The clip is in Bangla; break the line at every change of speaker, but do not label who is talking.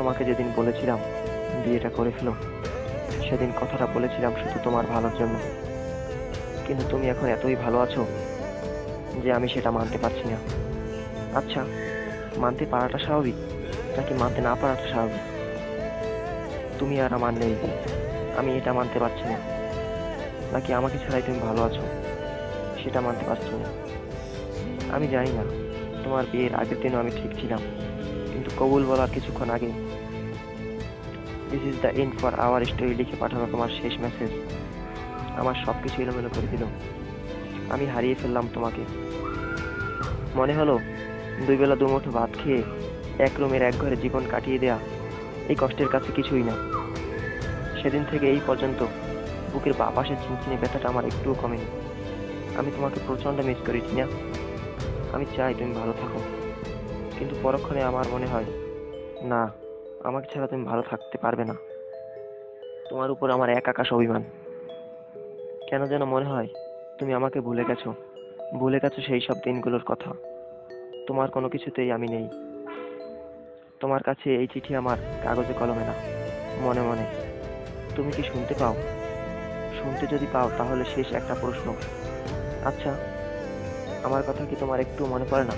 তোমাকে যেদিন বলেছিলাম বিয়েটা করে ফেলো, সেদিন কথাটা বলেছিলাম শুধু তোমার ভালোর জন্য। কিন্তু তুমি এখন এতই ভালো আছো যে আমি সেটা মানতে পারছি না। আচ্ছা, মানতে পারাটা স্বাভাবিক নাকি মানতে না পারাটা স্বাভাবিক? তুমি আর আমার নেই, আমি এটা মানতে পারছি না। নাকি আমাকে ছাড়াই তুমি ভালো আছো, সেটা মানতে পারছি না। আমি জানি না তোমার বিয়ের আগের দিনও আমি ঠিক ছিলাম, কিন্তু কবুল বলার কিছুক্ষণ আগে this is the end for our story লিখে পাঠানো তোমার শেষ মেসেজ আমার সবকিছু এলোমেলো করে দিল। আমি হারিয়ে ফেললাম তোমাকে। মনে হলো দুই বেলা দুমুঠো ভাত খেয়ে এক রুমের এক ঘরে জীবন কাটিয়ে দেয়া এই কষ্টের কাছে কিছুই না। সেদিন থেকে এই পর্যন্ত বুকের বাঁ পাশের ঝিনঝিনে ব্যথাটা আমার একটুও কমেনি। আমি তোমাকে প্রচন্ড মিস করি টিনা। আমি চাই তুমি ভালো থাকো, কিন্তু পরক্ষণে আমার মনে হয় না, আমাকে ছাড়া তুমি ভালো থাকতে পারবে না। তোমার উপর আমার এক আকাশ অভিমান। কেন যেন মনে হয় তুমি আমাকে ভুলে গেছো, ভুলে গেছো সেই সব দিনগুলোর কথা। তোমার কোনো কিছুতেই আমি নেই। তোমার কাছে এই চিঠি আমার কাগজে কলমে না, মনে মনে। তুমি কি শুনতে পাও? শুনতে যদি পাও তাহলে শেষ একটা প্রশ্ন। আচ্ছা, আমার কথা কি তোমার একটু মনে পড়ে না?